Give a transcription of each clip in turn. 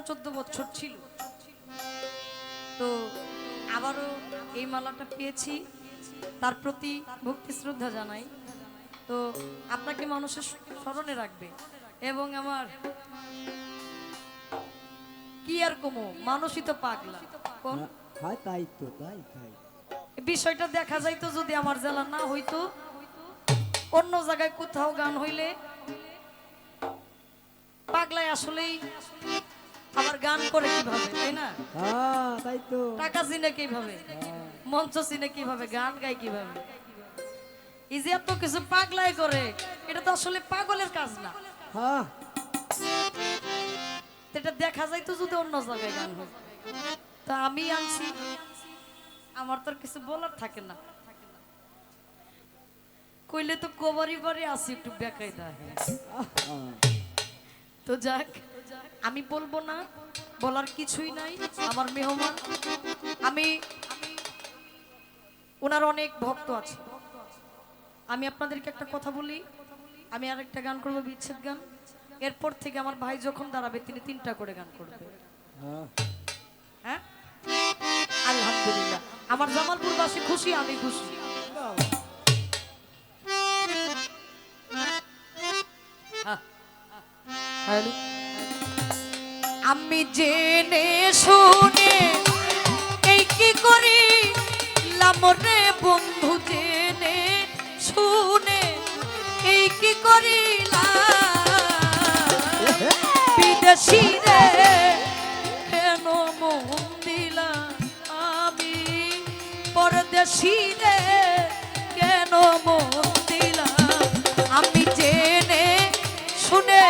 14 বছর ছিল। তো আবারও এই মালাটা পেয়েছি, তার প্রতি ভক্তি শ্রদ্ধা জানাই। তো আপনাকে মানুষের স্মরণে রাখবে এবং আমার কি আর কমো, মানুষই তো পাগলা। কোন হ্যাঁ তাই তো, তাই তাই বিষয়টা দেখা যাইতো যদি আমার জেলা না হইতো, অন্য জায়গায় কোথাও গান হইলে পাগলায় আসলেই আবার গান করে কিভাবে, তাই না? হ্যাঁ তাই তো টাকা চিনে কিভাবে, মঞ্চ চিনে কিভাবে, গান গায় কিভাবে, এই যে এত কিছু পাগলাই করে, এটা তো আসলে পাগলের কাজ না। হ্যাঁ এটা দেখা যাইতো যদি অন্য জায়গায় গান হয়। তা আমি আনছি, আমার তো আর কিছু বলার থাকে না, কইলে তো কবারি বাড়ি আসি একটু বেকায়দা। তো যাক, আমি বলবো না, বলার কিছুই নাই। আমার মেহমান, আমি ওনার অনেক ভক্ত আছে। আমি আপনাদেরকে একটা কথা বলি, আমি আরেকটা গান করবো, বিচ্ছেদ গান। এরপর থেকে আমার ভাই যখন দাঁড়াবে তিনি 3টা করে গান করবে। হ্যাঁ, আলহামদুলিল্লাহ, আমার জামালপুরবাসী খুশি, আমি খুশি। হ্যালো, আমি জেনে শুনে এই কি করি লামরে বন্ধু, জেনে শুনে এই কি করিলাম, বিদেশি রে কেন মন দিলাম আমি, পরদেশি রে কেন মন দিলাম, আমি জেনে শুনে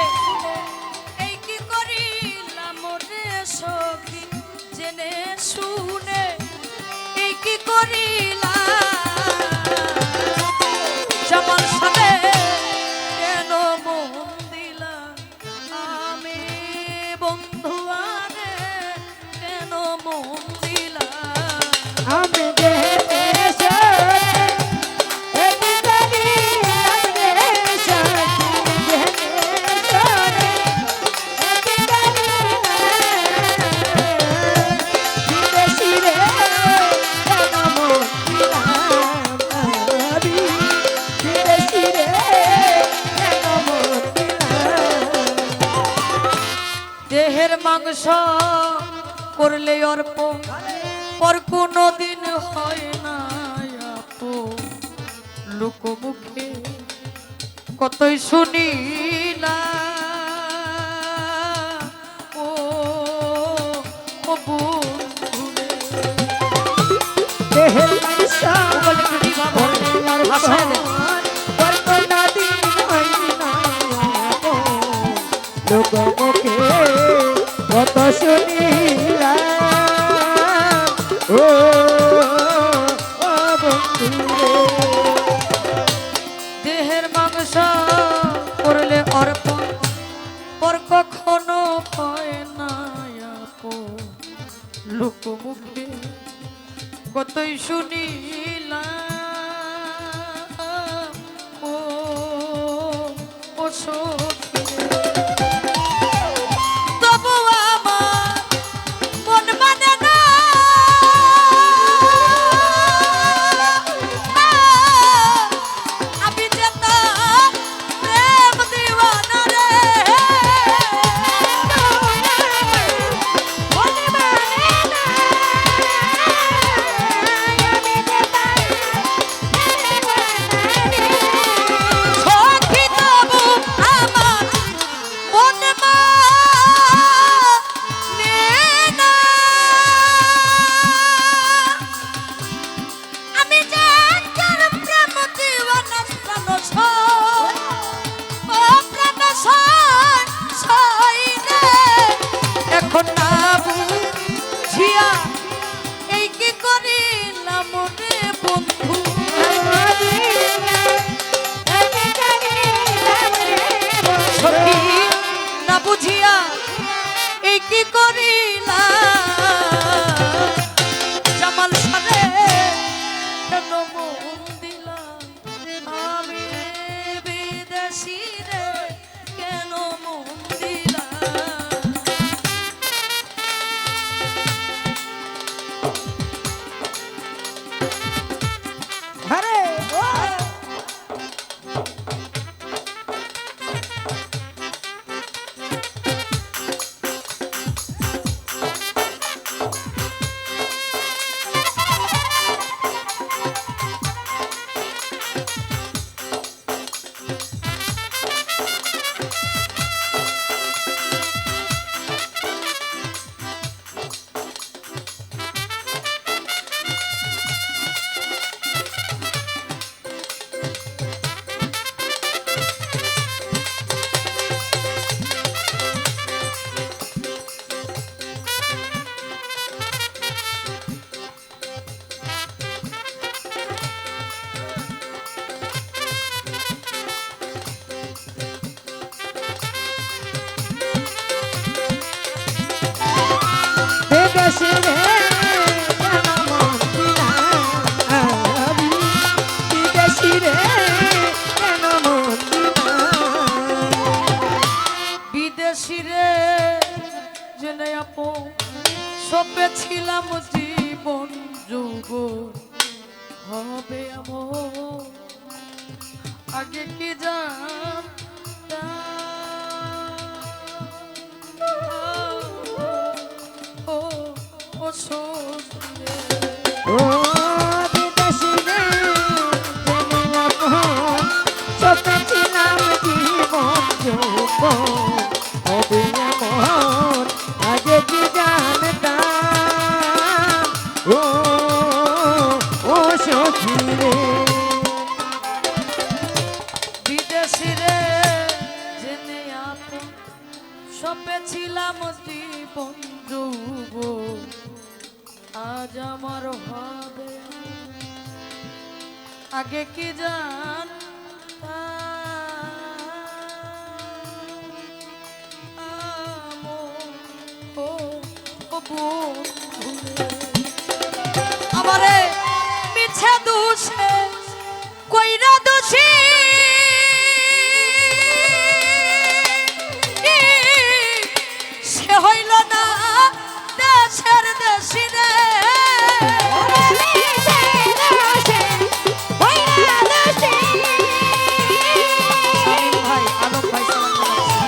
এই কি করিলাম রে সখী, জেনে শুনে এই কি করিলাম, জামাল সাথে কেন মন দিলাম আমি, বন্ধু আরে কেন মন দিলাম, আমি দেহের মাংস করলে অর্প, পর কোনো দিন হয় না আপন, লোকমুখে কতই শুনিলাম ও ও বন্ধুরে। দেহের মাংস বলে একটু ভাষায় দেন। লোক মুখে কত শুনিলাম ও বন্ধু, দেহের মাংস করলে অর্পণ, পর কখনো হয় না আপন, লোকমুখে কতই শুনিলাম ও ও সখী রে। তবু আমার মন মানে না, আমি যেতাম প্রেম দিওয়ানা রে, মন মানে না, আমি যেতাম সখী, তবু আমার মন মানে না, আমি যে যার প্রেম দিওয়ানা প্রাণ ছয়, ও প্রাণ ছয় ছয় রে, এখন না বুঝিয়া এই কি করিলাম রে বন্ধু, সখী না বুঝিয়া এই কি করিলাম, জামাল সারে কেন মন দিলাম আমি, বিদেশি রে কেন মন দিলাম, ছিলাম জীবন যুগ হবে এমন আগে কি জানতাম ও ও সজনে ও বিদেশি রে জেনে আপন স্বপ্নে ছিলাম জীবন যৌবন হবে এমন আগে কি জানতাম ও ও সখী রে বিদেশি রে জেনে আপন সপে ছিলাম জীবন যুব আজ আমার হবে আগে কি জানতাম ও বন্ধুরে আমারে মিছে দোষে কইরা দোষী সে হইল না দেশের দেশি রে শামীম ভাই আলম ভাই সালাম জানাচ্ছি।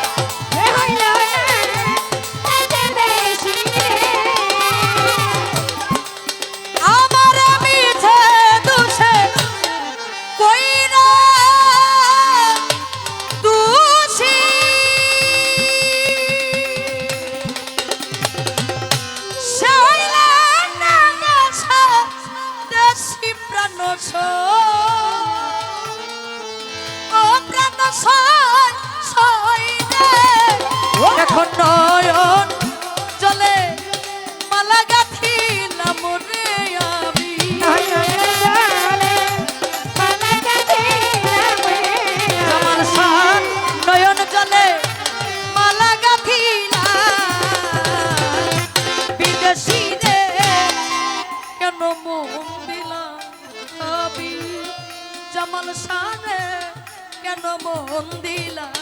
আমারে মিছে দোষে কইরা দোষী সে হইল না দেশি প্রাণ ও প্রাণ এখন নয়ন জলে মালা গাথিলাম রে আমি আমার সান নয়ন জলে মালা গাথিলাম বিদেশি রে কেন মন দিলাম আমি জামাল শানে কেন মন দিলাম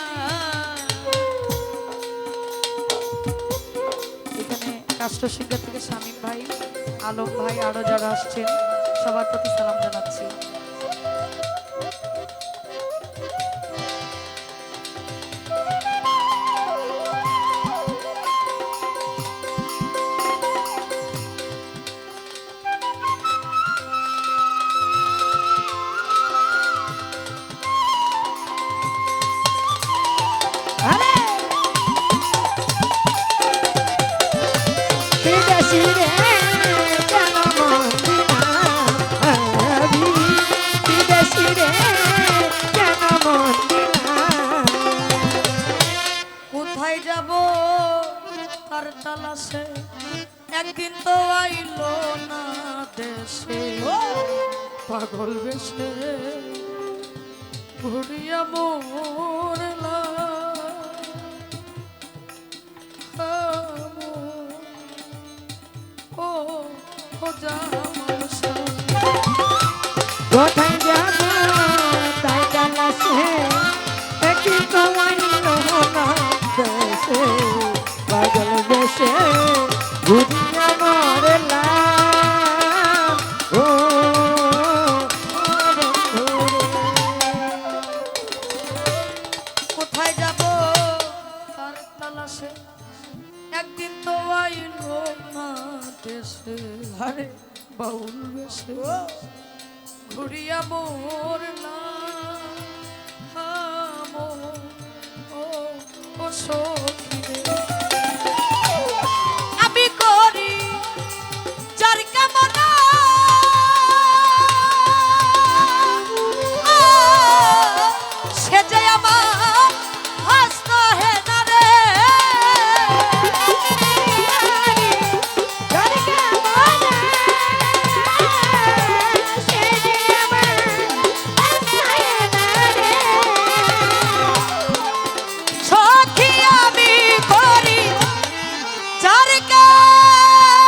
এখানে রাষ্ট্রসিংহ থেকে শামীম ভাই আলম ভাই আরো যারা আসছেন সবার প্রতি সালাম জানাচ্ছি। বিদেশি রে কেন মন দিলাম আমি বিদেশি রে কেন মন দিলাম কোথায় যাব তার তালাশে একদিন তো আইলো না দেশে পাগল বেশে ঘুরিয়া মোরলা ও ও জামাল শাহ কোথায় যাব তাই জানাসে একদিন তো আইলো না দেশে পাগল বেশে ঘুরিয়া মরলাম ও কোথায় যাব তার তালাশে একদিন তো আইলো না দেশে আরে বাউল বেশে ঘুরিয়া মোরলা ও ও সখী রে আমি করি যার কামনা সে যে আমার হাসত হে না রে সখী আমি করি যার কামনা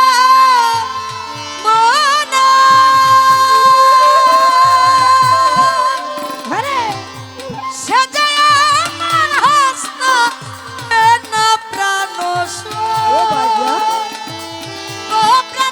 সে যে আমার হাসত হে না প্রাণ ও বাবা ও প্রাণ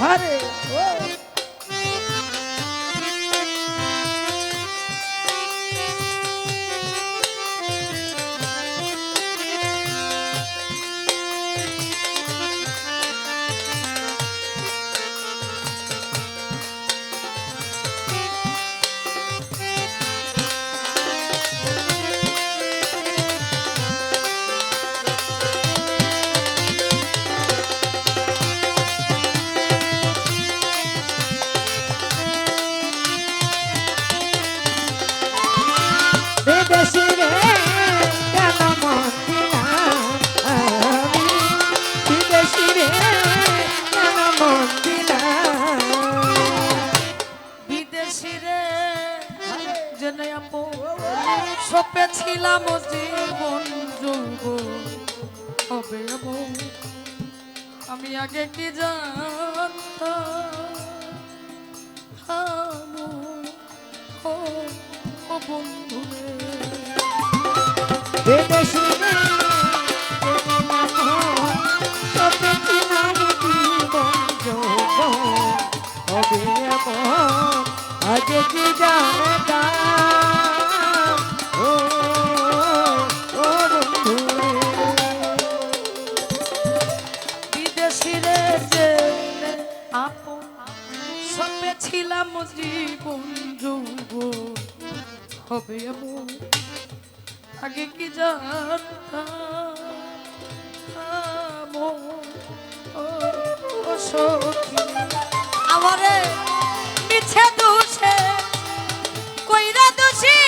হরে ও বিদেশি রে কেন মন দিলাম আমি বিদেশি রে কেন মন দিলাম বিদেশি রে জেনে আপু সপেছিলাম জীবন যৌব হবে এমন আমি আগে কি জানতাম ও বন্ধু রে বিদেশি রে কেন মন সপেছিলাম জীবন যৌবন হবে এমন আগে কি জানতাম ও ও বন্ধু বিদেশি রে জেনে আপু সপেছিলাম জীবন যৌব হবে এমন আগে কি জানতাম ও সখী আমারে মিছে দোষে কইরা দোষী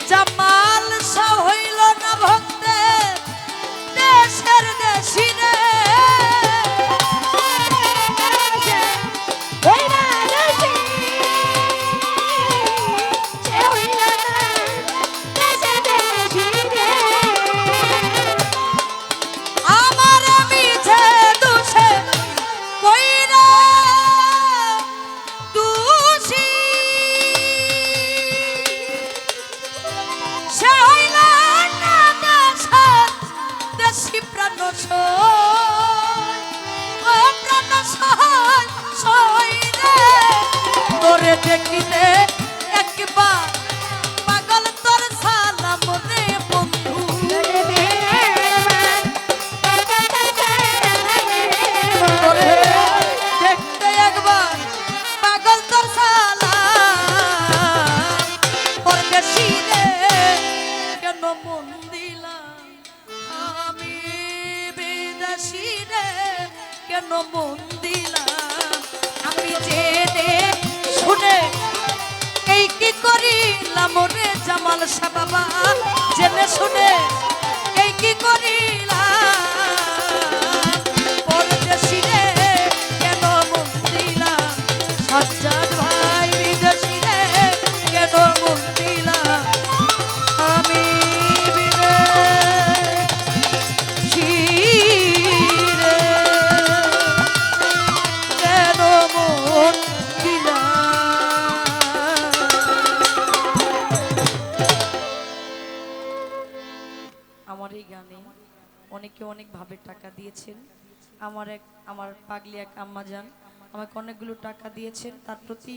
জামাল শাহ হইল না ভক্তে দেশের দেশি রে আমার মিছে দোষে কইরা দোষী সে হইল না দেশের দেশি প্রাণ সয় ও প্রাণ সয় রে তোরে দেখিতে একবার পাগল তোর সালাম রে বন্ধু তোরে দেখতে একবার পাগল তোর সালাম পরদেশি রে কেন মন দিলাম আমি বিদেশি রে কেন মন দিলাম আমি জেনে শুনে এই কি করিলাম রে জামাল শাহ বাবা জেনে শুনে এই কি করিলাম পরদেশি রে কেন মন দিলাম সজ্জাদ ভাই বিদেশি রে কেন মন দিলাম আমি বিদেশি রে কেন মন দিলাম আমার এই গানে অনেকে অনেক ভাবে টাকা দিয়েছেন আমার পাগলি এক আম্মা জান আমাকে অনেকগুলো টাকা দিয়েছেন তার প্রতি